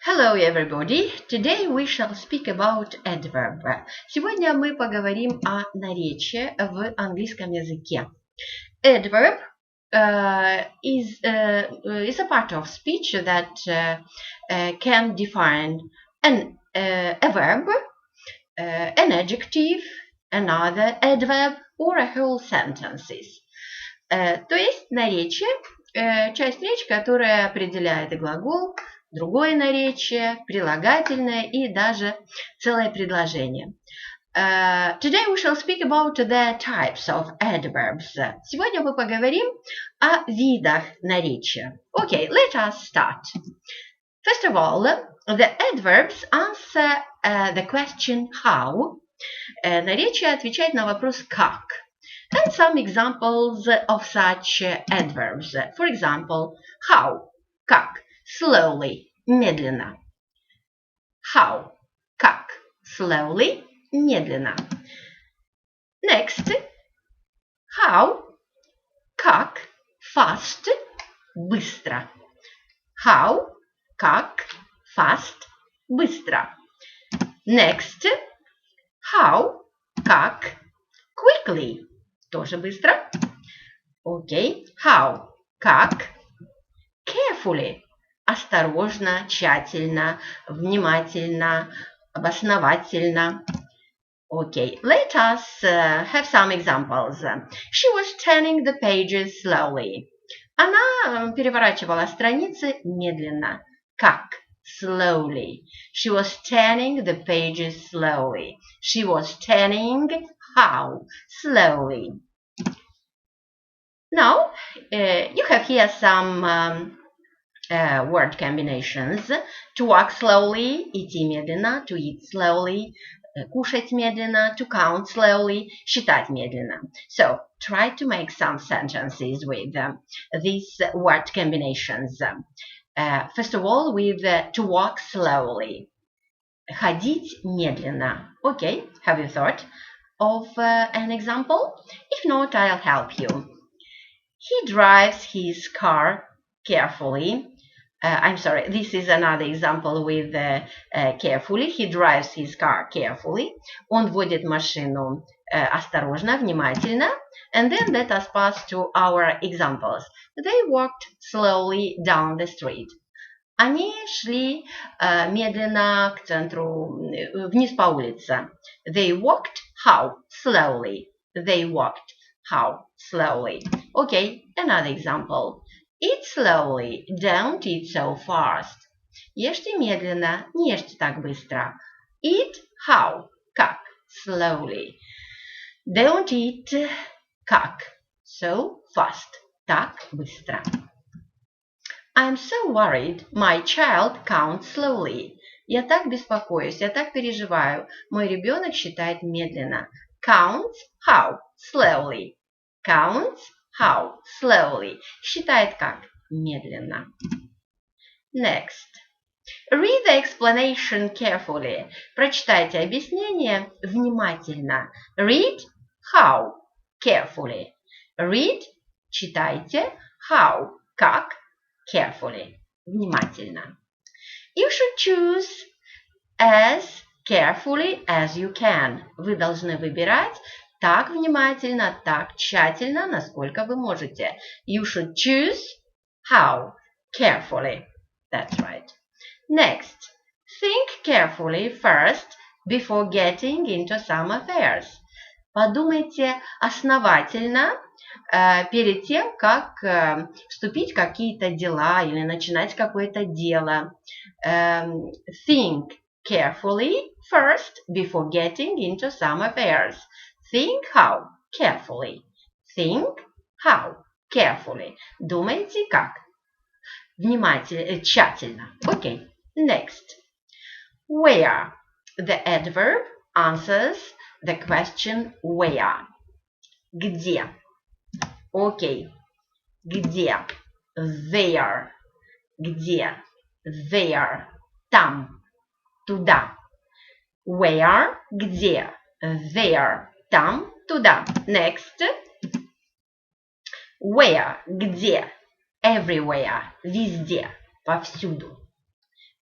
Hello everybody! Today we shall speak about adverb. Сегодня мы поговорим о наречии в английском языке. Adverb is a part of speech that can define a verb, an adjective, another adverb, or a whole sentences. То есть наречие, часть речи, которая определяет глагол, другое наречие, прилагательное и даже целое предложение. Today we shall speak about the types of adverbs. Сегодня мы поговорим о видах наречия. Okay, let us start. First of all, the adverbs answer the question how. Наречие отвечает на вопрос как. And some examples of such adverbs. For example, how, как, slowly, медленно. How, как, slowly, медленно. Next, how, как, fast, быстро. How, как, fast, быстро. Next, how, как, quickly, тоже быстро. Окей. How, как, carefully, осторожно, тщательно, внимательно, обосновательно. Okay, let us have some examples. She was turning the pages slowly. Она переворачивала страницы медленно. Как? Slowly. She was turning the pages slowly. She was turning how? Slowly. Now, you have here some word combinations. To walk slowly, идти медленно, to eat slowly, кушать медленно, to count slowly, считать медленно. So, try to make some sentences with these word combinations. First of all, with to walk slowly. Ходить медленно. Okay, have you thought of an example? If not, I'll help you. He drives his car carefully. I'm sorry, this is another example with carefully. He drives his car carefully. Он водит машину осторожно, внимательно. And then let us pass to our examples. They walked slowly down the street. Они шли медленно к центру, вниз по улице. They walked how? Slowly. They walked how? Slowly. Okay, another example. Eat slowly, don't eat so fast. Ешьте медленно, не ешьте так быстро. Eat how? Как? Slowly. Don't eat как? So fast. Так быстро. I'm so worried. My child counts slowly. Я так беспокоюсь, я так переживаю. Мой ребенок считает медленно. Counts how? Slowly. Counts how? Slowly. Считает как? Медленно. Next. Read the explanation carefully. Прочитайте объяснение внимательно. Read how? Carefully. Read. Читайте. How? Как? Carefully. Внимательно. You should choose as carefully as you can. Вы должны выбирать так внимательно, так тщательно, насколько вы можете. You should choose how? Carefully. That's right. Next. Think carefully first before getting into some affairs. Подумайте основательно перед тем, как вступить в какие-то дела или начинать какое-то дело. Think carefully first before getting into some affairs. Think how? Carefully. Think how? Carefully. Думайте как? Внимательно, тщательно. Okay. Next. Where? The adverb answers the question where. Где? Okay. Где? There. Где? There. Там. Туда. Where? Где? There. Там. Туда. Next. Where? Где? Everywhere. Везде. Повсюду.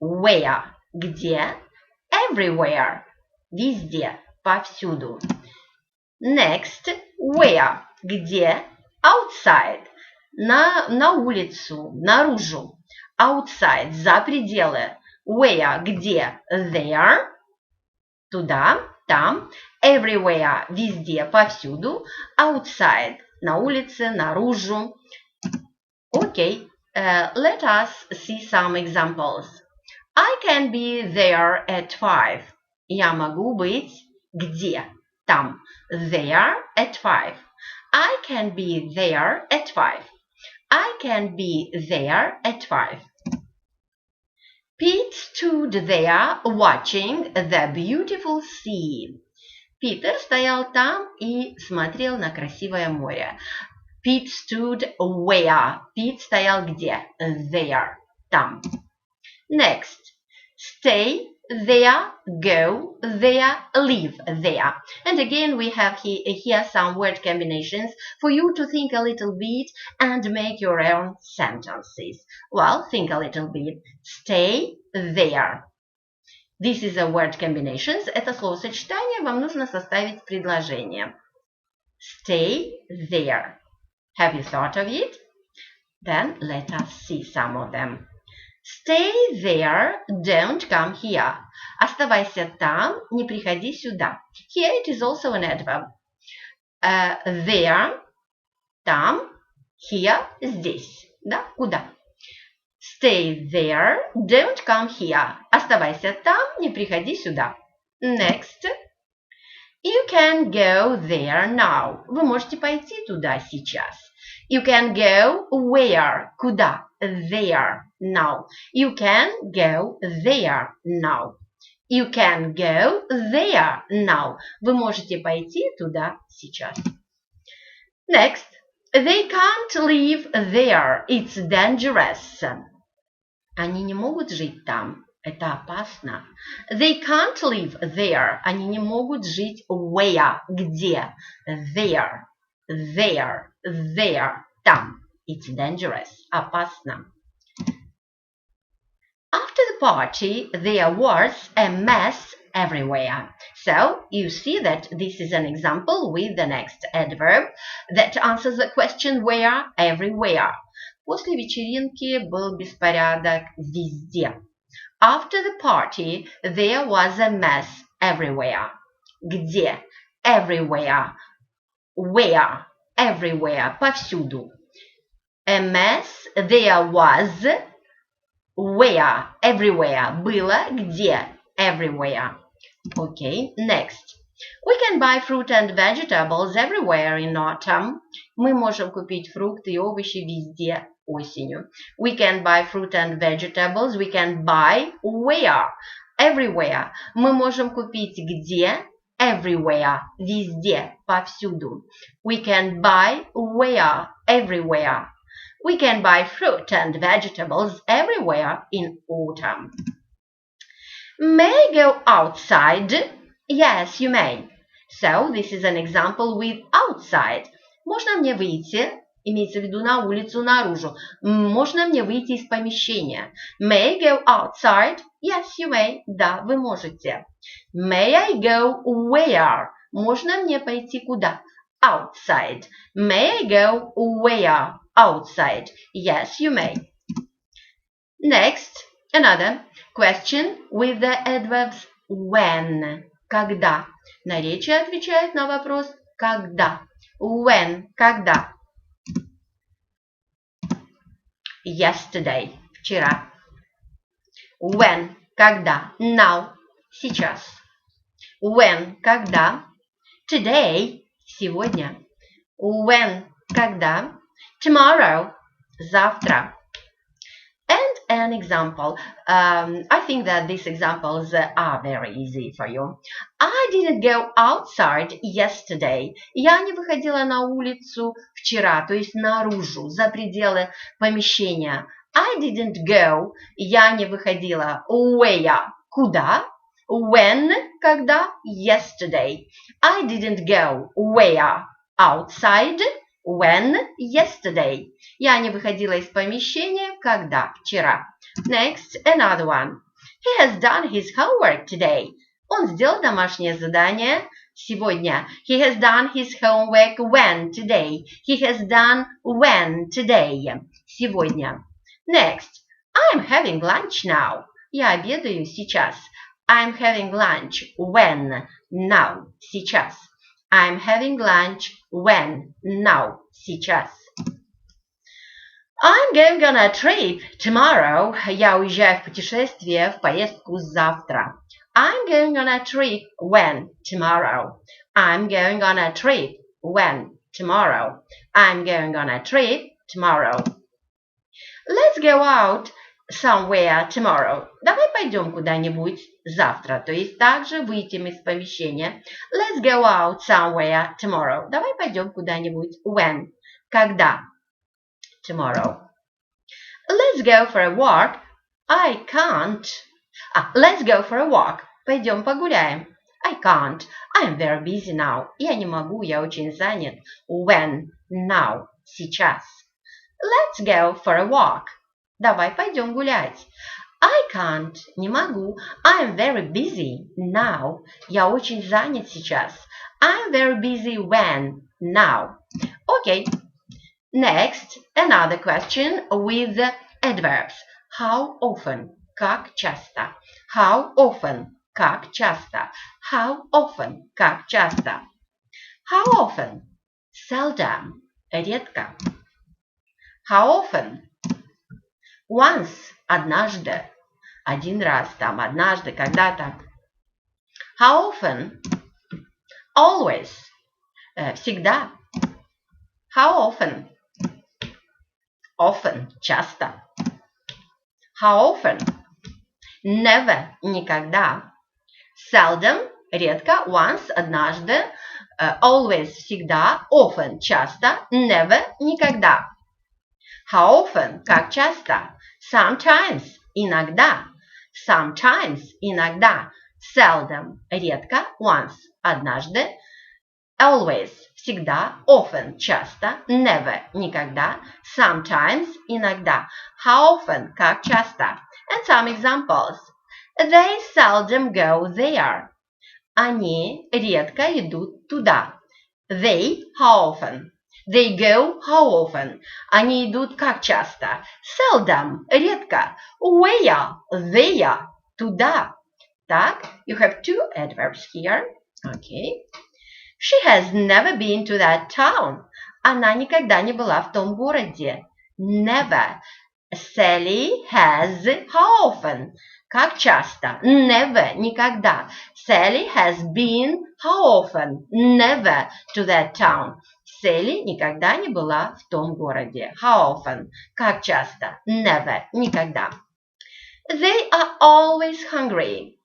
Where? Где? Everywhere. Везде, повсюду. Next. Where? Где? Outside. На улицу, наружу. Outside. За пределы. Where? Где? There. Туда, там. Everywhere. Везде, повсюду. Outside. На улице, наружу. Okay. Let us see some examples. I can be there at 5. Я могу быть где? Там. There at 5. I can be there at 5. I can be there at 5. Pete stood there watching the beautiful sea. Питер стоял там и смотрел на красивое море. Pete stood where? Pete стоял где? There. Там. Next. Stay there, go there, live there. And again, we have here some word combinations for you to think a little bit and make your own sentences. Well, think a little bit. Stay there. This is a word combinations. Это словосочетание, вам нужно составить предложение. Stay there. Have you thought of it? Then let us see some of them. Stay there, don't come here. Оставайся там, не приходи сюда. Here it is also an adverb. There, там, here, здесь. Да, куда? Stay there, don't come here. Оставайся там, не приходи сюда. Next. You can go there now. Вы можете пойти туда сейчас. You can go where? Куда? There, now. You can go there now. You can go there now. Вы можете пойти туда сейчас. Next. They can't live there. It's dangerous. Они не могут жить там. Это опасно. They can't live there. Они не могут жить where? Где? There. There. There. Там. It's dangerous. Опасно. After the party, there was a mess everywhere. So, you see that this is an example with the next adverb that answers the question where, everywhere. После вечеринки был беспорядок везде. After the party, there was a mess everywhere. Где? Everywhere. Where? Everywhere. Повсюду. A mess, there was. Where? Everywhere. Было. Где? Everywhere. Okay, next. We can buy fruit and vegetables everywhere in autumn. Мы можем купить фрукты и овощи везде осенью. We can buy fruit and vegetables. We can buy where? Everywhere. Мы можем купить где? Everywhere. Везде. Повсюду. We can buy where? Everywhere. We can buy fruit and vegetables everywhere in autumn. May I go outside? Yes, you may. So, this is an example with outside. Можно мне выйти? Имеется в виду на улицу, наружу. Можно мне выйти из помещения? May I go outside? Yes, you may. Да, вы можете. May I go where? Можно мне пойти куда? Outside. May I go where? Outside. Yes, you may. Next, another question with the adverbs when. Когда. Наречие отвечает на вопрос когда. When. Когда. Yesterday. Вчера. When. Когда. Now. Сейчас. When. Когда. Today. Сегодня. When. Когда. Tomorrow. Завтра. And an example. I think that these examples are very easy for you. I didn't go outside yesterday. Я не выходила на улицу вчера, то есть наружу, за пределы помещения. I didn't go. Я не выходила. Where? Куда? When? Когда? Yesterday. I didn't go. Where? Outside. When? Yesterday. Я не выходила из помещения, когда? Вчера. Next, another one. He has done his homework today. Он сделал домашнее задание сегодня. He has done his homework when today. He has done when today. Сегодня. Next. I'm having lunch now. Я обедаю сейчас. I'm having lunch when now. Сейчас. I'm having lunch when now. Сейчас. I'm going on a trip tomorrow. Я уезжаю в путешествие, в поездку завтра. I'm going on a trip when tomorrow. I'm going on a trip when tomorrow. I'm going on a trip tomorrow. Let's go out somewhere tomorrow. Давай пойдем куда-нибудь завтра. То есть также выйдем из помещения. Let's go out somewhere tomorrow. Давай пойдем куда-нибудь. When? Когда? Tomorrow. Let's go for a walk. I can't. Let's go for a walk. Пойдем погуляем. I can't. I'm very busy now. Я не могу, я очень занят. When? Now. Сейчас. Let's go for a walk. Давай пойдем гулять. I can't. Не могу. I'm very busy now. Я очень занят сейчас. I'm very busy when? Now. Okay. Next, another question with adverbs. How often? Как часто? How often? Как часто? How often? Как часто? How often? Seldom. Редко. How often? Once. Однажды. Один раз там, однажды, когда-то. How often? Always. Всегда. How often? Often. Часто. How often? Never. Никогда. Seldom. Редко. Once. Однажды. Always. Всегда. Often. Часто. Never. Никогда. How often? Как часто? Sometimes. Иногда. Sometimes. Иногда. Seldom. Редко. Once. Однажды. Always. Всегда. Often. Часто. Never. Никогда. Sometimes. Иногда. How often? Как часто? And some examples. They seldom go there. Они редко идут туда. They. How often? They go how often? Они идут как часто? Seldom. Редко. Where? There. Туда. Так, you have two adverbs here. Okay. She has never been to that town. Она никогда не была в том городе. Never. Sally has how often? Как часто? Never. Никогда. Sally has been how often? Never to that town. Sally никогда не была в том городе. How often? Как часто? Never. Никогда. They are always hungry.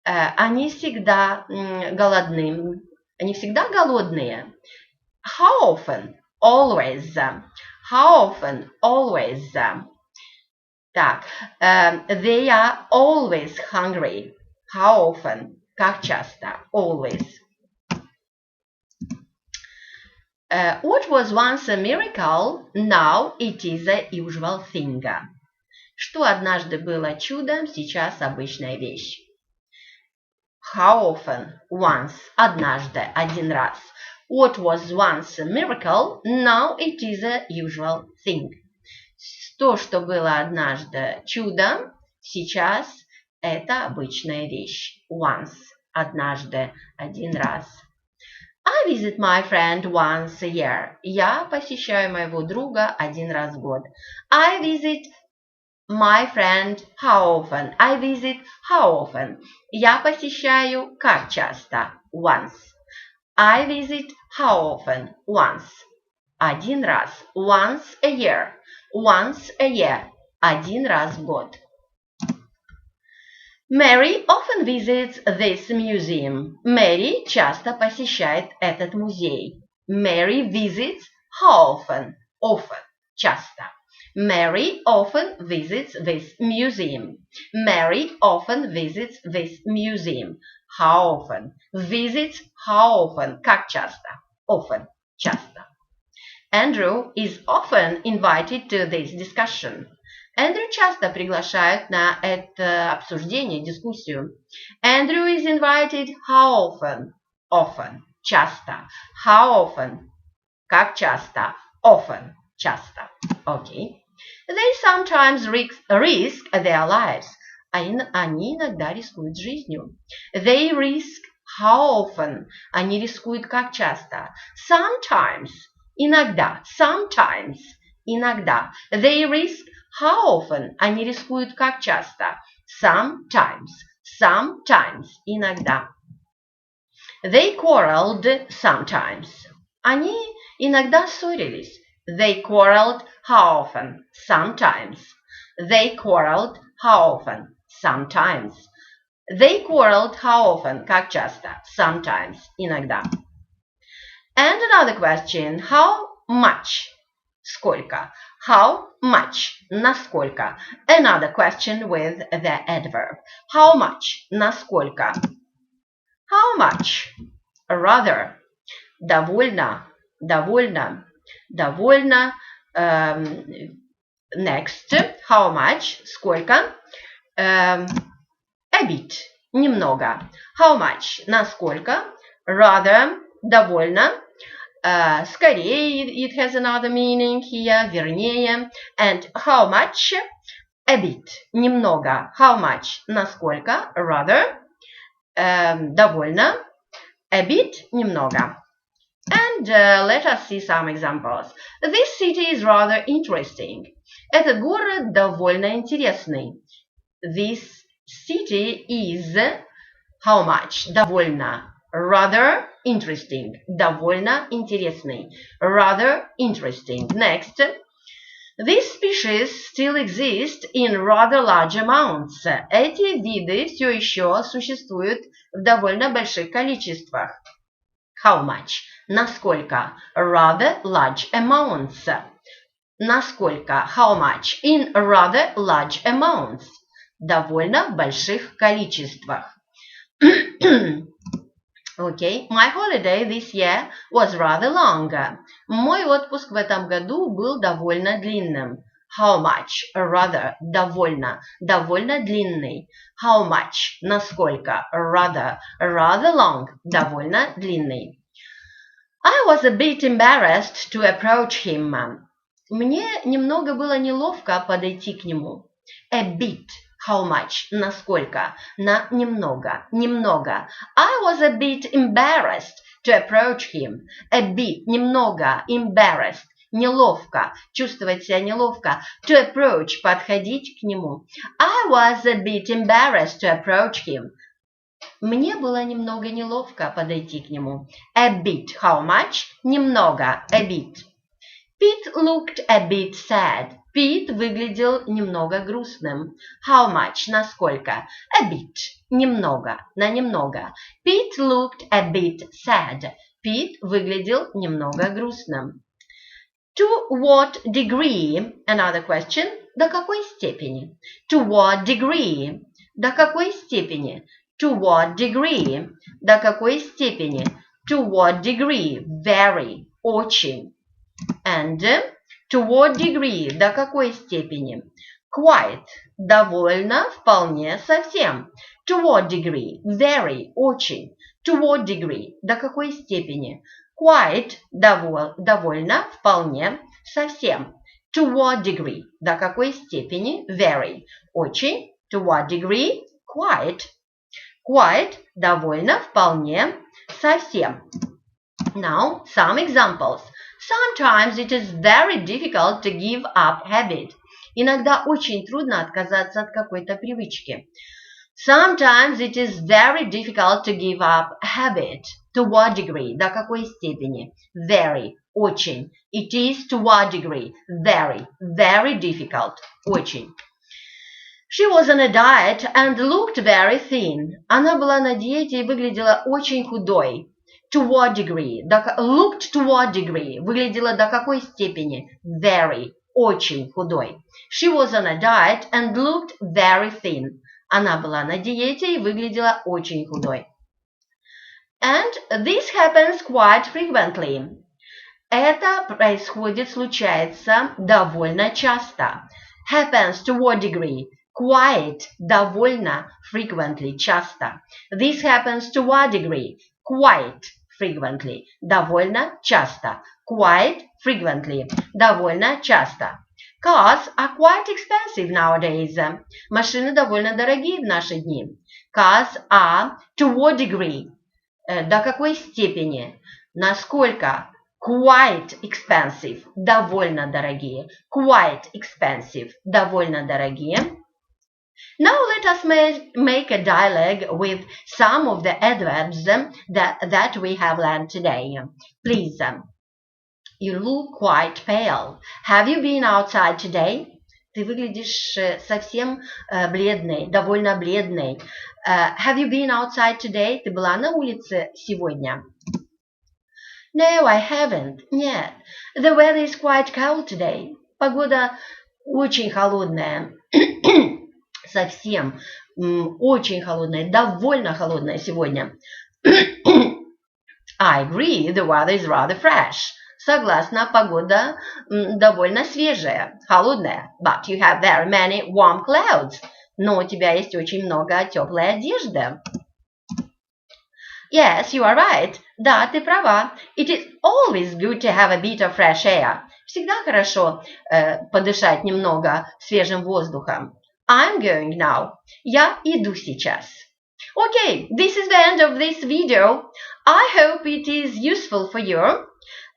Они всегда голодны. Они всегда голодные. How often? Always. How often? Always. Так. They are always hungry. How often? Как часто? Always. What was once a miracle, now it is a usual thing. Что однажды было чудом, сейчас обычная вещь. How often? Once. Однажды. Один раз. What was once a miracle, now it is a usual thing. То, что было однажды чудом, сейчас это обычная вещь. Once. Однажды. Один раз. I visit my friend once a year. Я посещаю моего друга один раз в год. I visit my friend how often? I visit how often? Я посещаю как часто? Once. I visit how often? Once. Один раз. Once a year. Once a year. Один раз в год. Mary often visits this museum. Мэри часто посещает этот музей. Mary visits how often? Often. Часто. Mary often visits this museum. Mary often visits this museum. How often? Visits how often? Как часто? Often. Часто. Andrew is often invited to this discussion. Эндрю часто приглашают на это обсуждение, дискуссию. Andrew is invited how often? Often. Часто. How often? Как часто? Often. Часто. Okay. They sometimes risk their lives. Они иногда рискуют жизнью. They risk how often? Они рискуют как часто? Sometimes. Иногда. Sometimes. Иногда. They risk how often? Они рискуют как часто? Sometimes. Sometimes. Иногда. They quarreled sometimes. Они иногда ссорились. They quarreled how often? Sometimes. They quarreled how often? Sometimes. They quarreled how often? Как часто? Sometimes. Иногда. And another question. How much? Сколько? How much? Насколько? Another question with the adverb. How much? Насколько? How much? Rather. Довольно. Довольно. Довольно. Next. How much? Сколько? A bit. Немного. How much? Насколько? Rather. Довольно. Скорее, it has another meaning here. Вернее. And how much? A bit. Немного. How much? Насколько? Rather. Довольно. A bit. Немного. And let us see some examples. This city is rather interesting. Этот город довольно интересный. This city is how much? Довольно. Rather interesting. Довольно интересный. Rather interesting. Next. These species still exist in rather large amounts. Эти виды все еще существуют в довольно больших количествах. How much? Насколько? Rather large amounts. Насколько? How much? In rather large amounts. Довольно больших количествах. Okay. My holiday this year was rather long. Мой отпуск в этом году был довольно длинным. How much? Rather. Довольно. Довольно длинный. How much? Насколько? Rather. Rather long. Довольно длинный. I was a bit embarrassed to approach him. Мне немного было неловко подойти к нему. A bit. How much? Насколько? На немного. Немного. I was a bit embarrassed to approach him. A bit. Немного. Embarrassed. Неловко. Чувствовать себя неловко. To approach. Подходить к нему. I was a bit embarrassed to approach him. Мне было немного неловко подойти к нему. A bit. How much? Немного. A bit. Pete looked a bit sad. Пит выглядел немного грустным. How much? Насколько? A bit. Немного. На немного. Pete looked a bit sad. Пит выглядел немного грустным. To what degree? Another question. До какой степени? To what degree? До какой степени? To what degree? До какой степени? To what degree? Very. Очень. And to what degree? До какой степени? Quite. Довольно, вполне, совсем. To what degree? Very. Очень. To what degree? До какой степени? Quite. Довольно, вполне, совсем. To what degree? До какой степени? Very. Очень. To what degree? Quite. Quite. Довольно, вполне, совсем. Now, some examples. Sometimes it is very difficult to give up habit. Иногда очень трудно отказаться от какой-то привычки. Sometimes it is very difficult to give up habit. To what degree? До какой степени? Very. Очень. It is to what degree? Very. Very difficult. Очень. She was on a diet and looked very thin. Она была на диете и выглядела очень худой. To what degree? Looked to what degree? Выглядела до какой степени? Very. Очень худой. She was on a diet and looked very thin. Она была на диете и выглядела очень худой. And this happens quite frequently. Это происходит, случается довольно часто. happens to what degree? Quite, довольно, frequently, часто. This happens to what degree? Quite frequently, довольно часто. Quite frequently, довольно часто. Cars are quite expensive nowadays. Машины довольно дорогие в наши дни. Cars are to what degree? До какой степени? Насколько? Quite expensive, довольно дорогие. Quite expensive, довольно дорогие. Now let us make a dialogue with some of the adverbs that we have learned today. Please, you look quite pale. Have you been outside today? Ты выглядишь совсем бледной, довольно бледной. Have you been outside today? Ты была на улице сегодня? No, I haven't. Нет. The weather is quite cold today. Погода очень холодная. Совсем. Очень холодная. Довольно холодная сегодня. I agree. The weather is rather fresh. Согласна, погода довольно свежая, холодная. But you have very many warm clothes. Но у тебя есть очень много теплой одежды. Yes, you are right. Да, ты права. It is always good to have a bit of fresh air. Всегда хорошо подышать немного свежим воздухом. I'm going now. Я иду сейчас. Okay, this is the end of this video. I hope it is useful for you.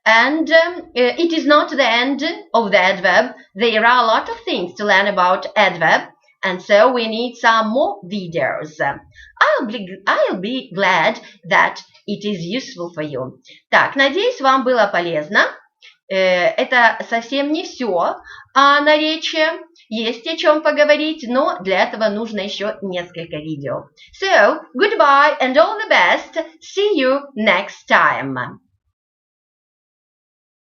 And it is not the end of the adverb. There are a lot of things to learn about adverb. And so we need some more videos. I'll be glad that it is useful for you. Так, надеюсь, вам было полезно. Это совсем не все о наречии. Есть о чем поговорить, но для этого нужно еще несколько видео. So, goodbye and all the best. See you next time.